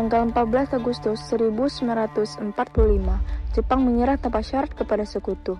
tanggal 14 Agustus 1945, Jepang menyerah tanpa syarat kepada sekutu.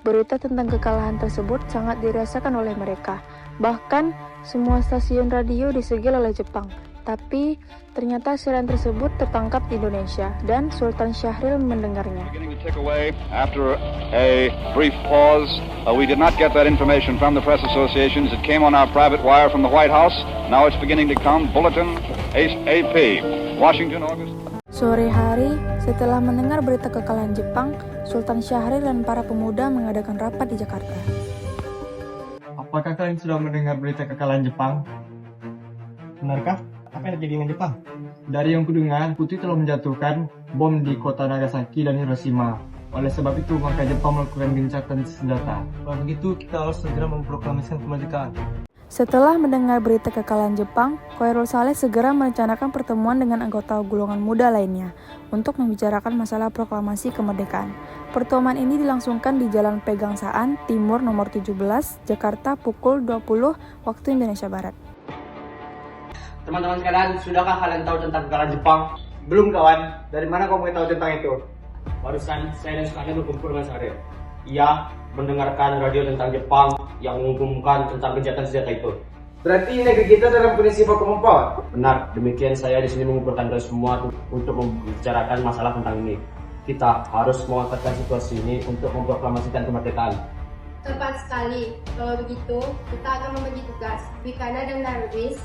Berita tentang kekalahan tersebut sangat dirasakan oleh mereka. Bahkan, semua stasiun radio disegel oleh Jepang. Tapi, ternyata siaran tersebut tertangkap di Indonesia, dan Sultan Syahrir mendengarnya. After a brief pause, we did not get that information from the press associations. It came on our private wire from the White House. Now it's beginning to come. Bulletin AP, Washington, August. Sore hari, setelah mendengar berita kekalahan Jepang, Sultan Syahrir dan para pemuda mengadakan rapat di Jakarta. Apakah kalian sudah mendengar berita kekalahan Jepang? Benarkah? Apa yang terjadi dengan Jepang? Dari yang kudengar, Putin telah menjatuhkan bom di kota Nagasaki dan Hiroshima. Oleh sebab itu, maka Jepang melakukan gencatan senjata. Kalau begitu, kita harus segera memproklamasikan kemerdekaan. Setelah mendengar berita kekalahan Jepang, Khairul Saleh segera merencanakan pertemuan dengan anggota golongan muda lainnya untuk membicarakan masalah proklamasi kemerdekaan. Pertemuan ini dilangsungkan di Jalan Pegangsaan Timur nomor 17, Jakarta pukul 20 waktu Indonesia Barat. Teman-teman sekalian, sudahkah kalian tahu tentang kekalahan Jepang? Belum kawan, dari mana kamu tahu tentang itu? Barusan saya dan Soekarno berkumpul dengan Syahrir. Ia mendengarkan radio tentang Jepang yang mengumumkan tentang gencatan senjata itu. Berarti negeri kita dalam kondisi baku mempot? Benar, demikian saya di sini mengumpulkan kalian semua untuk membicarakan masalah tentang ini. Kita harus memanfaatkan situasi ini untuk memproklamasikan kemerdekaan. Tepat sekali. Kalau begitu, kita akan membagi tugas. Wikana dan Darwis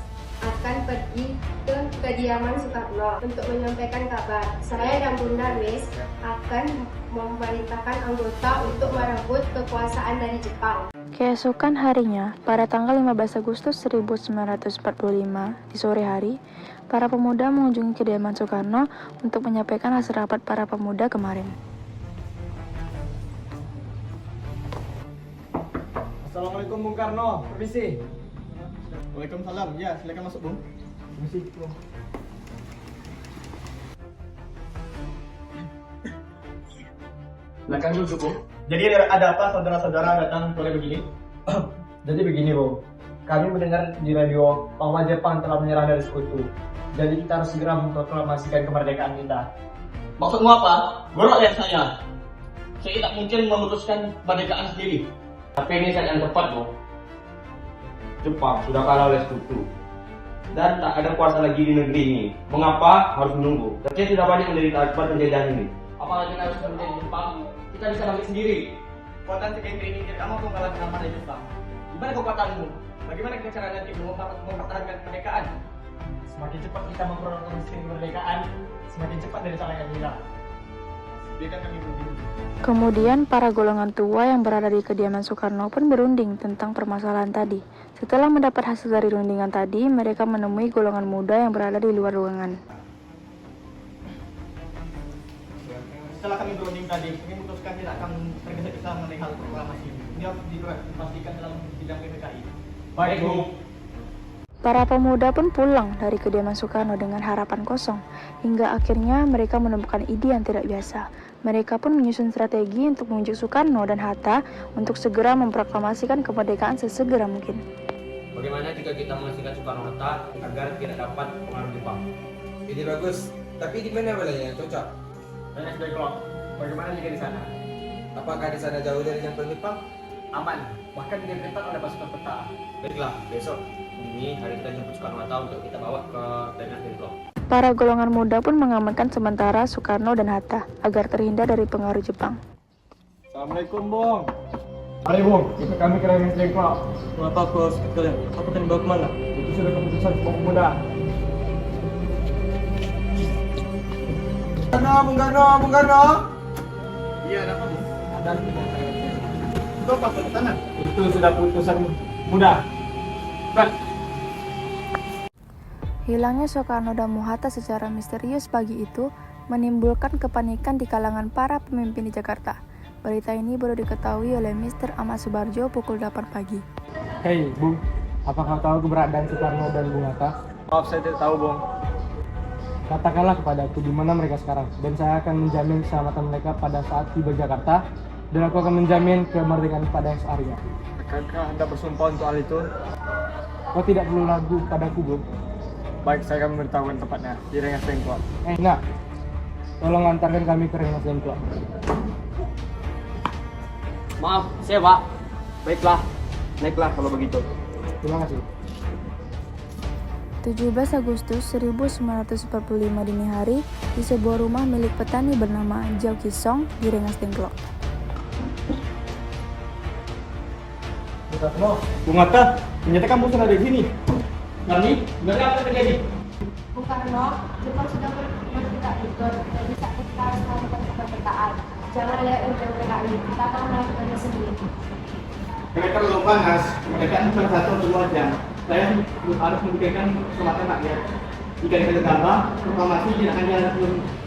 akan pergi ke kediaman Soekarno untuk menyampaikan kabar. Saya dan Bunda Darwis akan memerintahkan anggota untuk merebut kekuasaan dari Jepang. Keesokan harinya, pada tanggal 15 Agustus 1945, di sore hari, para pemuda mengunjungi kediaman Soekarno untuk menyampaikan hasil rapat para pemuda kemarin. Assalamualaikum Bung Karno, permisi. Waalaikumsalam, ya silakan masuk Bung. Permisi Bung. Silakan duduk, Bung. Jadi ada apa saudara-saudara datang sore begini? Jadi begini Bung, kami mendengar di radio bahwa Jepang telah menyerah dari sekutu. Jadi kita harus segera memproklamasikan kemerdekaan kita. Maksudmu apa? Gorok ya saya. Saya tidak mungkin memutuskan kemerdekaan sendiri. Tapi ini saat yang tepat, Bung. Jepang sudah kalah oleh sekutu. Dan tak ada kuasa lagi di negeri ini. Mengapa harus menunggu? Rakyat sudah banyak menderita akibat penjajahan ini. Apalagi kita harus menjadi Jepang, kita bisa balik sendiri. Kekuatan TKP ini tidak mampu mengalahkan armada Jepang. Gimana kekuatanmu? Bagaimana kita cara nanti mempertahankan kemerdekaan? Semakin cepat kita memproklamasikan kemerdekaan, semakin cepat dari sana yang hilang. Biarkan kami berunding. Kemudian para golongan tua yang berada di kediaman Soekarno pun berunding tentang permasalahan tadi. Setelah mendapat hasil dari rundingan tadi, mereka menemui golongan muda yang berada di luar ruangan. Setelah kami berunding tadi, kami memutuskan tidak akan tergesa-gesa mengenai hal proklamasi. Dia harus dipastikan dalam bidang PPKI. Baik, Bu. Para pemuda pun pulang dari kediaman Soekarno dengan harapan kosong, hingga akhirnya mereka menemukan ide yang tidak biasa. Mereka pun menyusun strategi untuk membujuk Soekarno dan Hatta untuk segera memproklamasikan kemerdekaan sesegera mungkin. Bagaimana jika kita mengasihkan Soekarno-Hatta agar tidak dapat pengaruh Jepang? Ide bagus, tapi di mana wilayahnya cocok? Dan bagaimana jika di sana? Apakah di sana jauh dari jangkauan Jepang? Aman, bahkan di depan ada pasukan peta. Baiklah, besok ini hari kita jemput Soekarno-Hatta untuk kita bawa ke Tenas Dengklok. Para golongan muda pun mengamankan sementara Soekarno dan Hatta agar terhindar dari pengaruh Jepang. Assalamualaikum Bung. Mari Bung, ikut kami ke Tenas Dengklok. Kenapa aku harus ikut kalian? Aku akan dibawa kemana? Itu sudah keputusan semua pemuda. Bung Karno. Iya, ada apa Bung? Ada itu apa ke sana? Itu sudah keputusan muda. Kan? Hilangnya Soekarno dan Hatta secara misterius pagi itu menimbulkan kepanikan di kalangan para pemimpin di Jakarta. Berita ini baru diketahui oleh Mr. Ahmad Subarjo pukul 8 pagi. Hei Bung, apakah tahu keberadaan Soekarno dan Bung Hatta? Maaf, saya tidak tahu Bung. Katakanlah kepadaku di mana mereka sekarang, dan saya akan menjamin keselamatan mereka pada saat tiba Jakarta, dan aku akan menjamin kemerdekaan pada esok harinya. Akankah Anda bersumpah untuk hal itu? Kau tidak perlu ragu padaku, Bung. Baik, saya akan memberitahukan tepatnya di Rengas Dengklok. Nah, tolong antarkan kami ke Rengas Dengklok. Maaf, saya Pak. Baiklah, naiklah kalau begitu. Terima kasih. 17 Agustus 1945 dini hari, di sebuah rumah milik petani bernama Jiao Kisong di Rengas Dengklok. Bung Hatta, ternyata kamu sudah ada di sini. Kami, sebenarnya apa yang terjadi? Bung Karno, Jepang sudah bertindak betul. Jadi saat kita harus melakukan kemerdekaan. Jangan lihat untuk PKI, kita akan melakukannya sendiri. Mereka terlalu panas, mereka cuma 1 atau 2 jam. Saya harus memikirkan keselamatan rakyat. Jika kita gegabah, proklamasi tidak hanya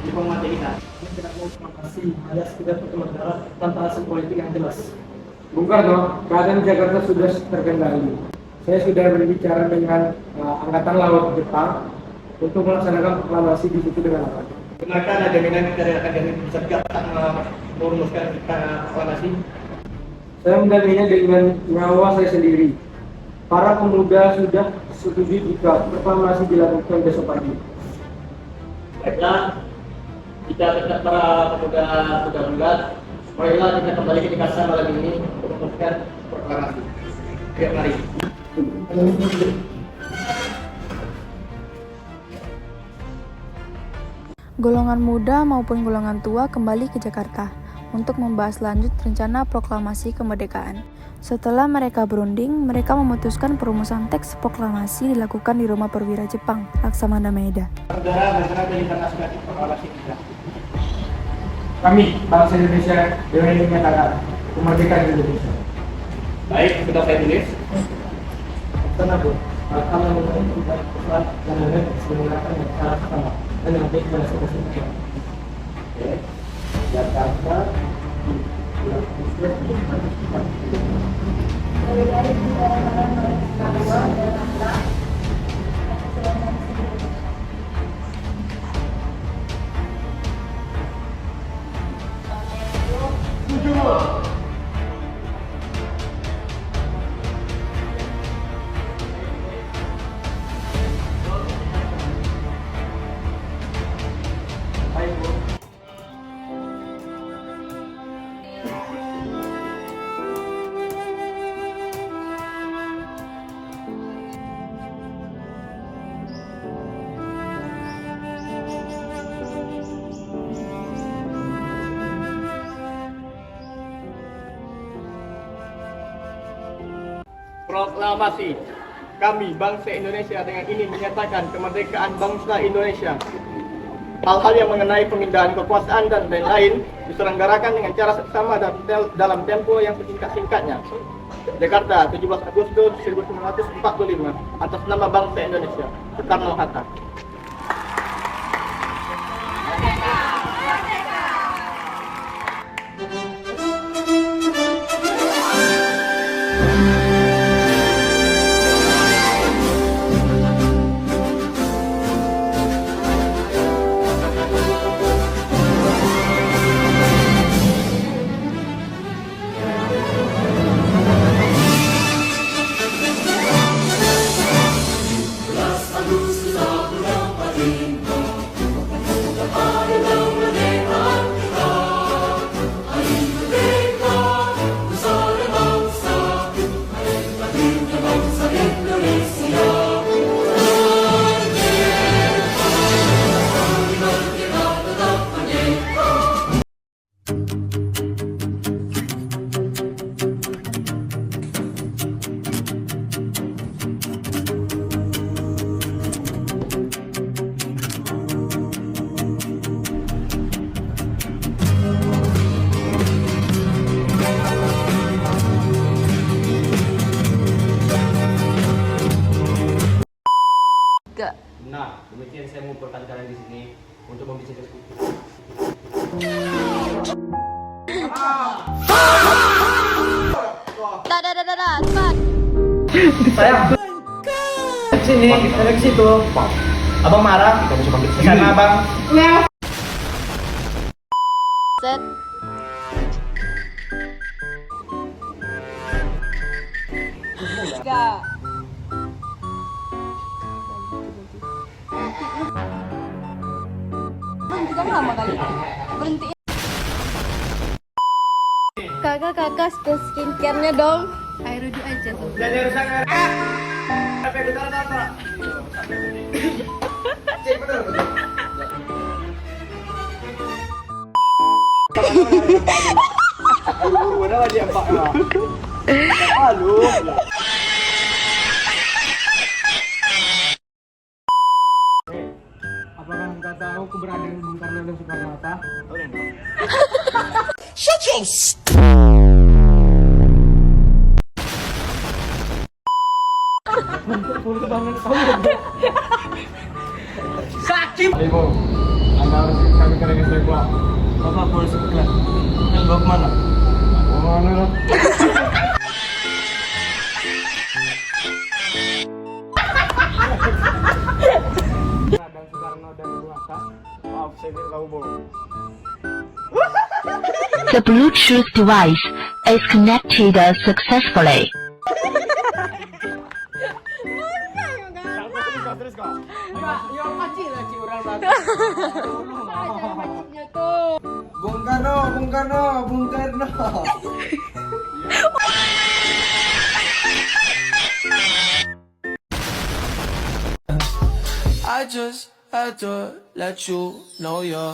diplomasi kita. Tidak mau proklamasi, alias tidak berkemendaraan tanpa hasil politik yang jelas. Bung Karno, keadaan Jakarta sudah terkendali. Saya sudah berbicara dengan Angkatan Laut Jepang untuk melaksanakan proklamasi di situ dengan apa? Benarkah ada jaminan dari rekan-rekan bisa tidak merumuskan proklamasi? Saya mendampinginya dengan nyawa saya sendiri. Para pemuda sudah setuju jika proklamasi dilakukan besok pagi. Baiklah, jika tetap para pemuda sudah bulat, marilah kita kembali ke Jakarta malam ini untuk memutuskan proklamasi. Oke, mari. Golongan muda maupun golongan tua kembali ke Jakarta untuk membahas lanjut rencana proklamasi kemerdekaan. Setelah mereka berunding, mereka memutuskan perumusan teks proklamasi dilakukan di Rumah Perwira Jepang, Laksamana Maeda. Saudara dari internasional proklamasi kita. Kami, bangsa Indonesia, dengan ini menyatakan kemerdekaan Indonesia. Baik, sudah saya tulis. Tenang, Bu. Akan mengumpulkan pesan dan menggunakan cara sama dan nanti kepada sekolah. Oke, Jakarta. Proklamasi. Kami, bangsa Indonesia, dengan ini menyatakan kemerdekaan bangsa Indonesia. Hal-hal yang mengenai pemindahan kekuasaan dan lain-lain diselenggarakan dengan cara seksama dan dalam tempo yang sesingkat-singkatnya. Jakarta, 17 Agustus 1945, atas nama bangsa Indonesia, Soekarno-Hatta. Nah, demikian saya mengumpulkan kalian di sini untuk membicarakan sekutu. Cepat. Sayang. Sini, ke situ. Abang marah. Ke sana, Abang. Set. Jangan lama kali. Berhenti. Kakak spill skincare-nya dong. Air wudhu aja tuh. Apakah engkau tahu keberadaan Bung Karno dan Soekarno Hatta? Ibu, Anda harus kami kerjain saya pulang. Bapak boleh sebutkan. Yang bawa kemana? Mana lah? Dan Soekarno dan Bung Hatta. Maaf, saya tidak tahu, Bu. The Bluetooth device is connected successfully. Terus kok. Bung Karno, Bung Karno, Bung Karno. I just had to let you know you're